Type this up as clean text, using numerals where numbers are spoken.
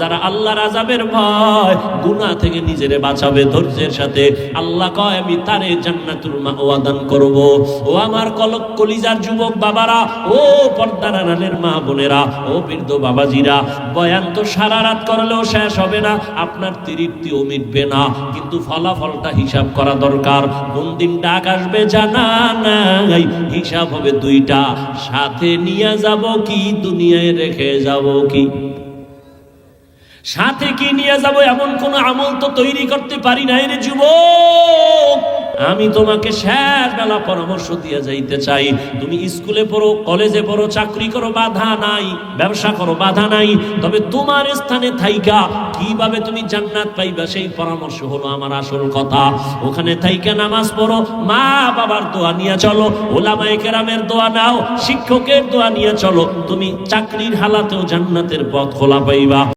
যারা আল্লাহর আযাবের ভয়, গুনাহ থেকে নিজেরে বাঁচাবে ধৈর্যের সাথে, আল্লাহ কয় আমি তারে জান্নাতুল মাওয়া দান করব। ও আমার কলিজার যুবক বাবারা, ও পর্দার আড়ালের মা বোনেরা, ও বৃদ্ধ বাবাজিরা, বয়ান তো সারা রাত করলেও শেষ হবে না, আপনার তৃপ্তিও মিটবে না, কিন্তু ফলাফলটা হিসাব করা দরকার। কোন দিন ডাক আসবে জানা নাই, হিসাব হবে দুইটা, সাথে নিয়ে যাব কি, দুনিয়ায় রেখে যাব কি। সাথে কি নিয়ে যাব এমন কোন আমল তো তৈরি করতে পারি না রে যুবক। আমি তোমাকে শেষ বেলা পরামর্শ দিয়ে যাইতে চাই, তুমি স্কুলে পড়ো, কলেজে পড়ো, চাকরি করো, বাধা নাই, ব্যবসা করো, বাধা নাই, তবে তোমার স্থানে থাইকা কিভাবে তুমি জান্নাত পাইবা সেই পরামর্শ হলো আমার আসল কথা। ওখানে থাইকা নামাজ পড়ো, মা বাবার দোয়া নিয়ে চলো, ওলামায়ে কেরামের দোয়া নাও, শিক্ষকের দোয়া নিয়ে চলো, তুমি চাকরির হালাতেও জান্নাতের পথ খোলা পাইবা।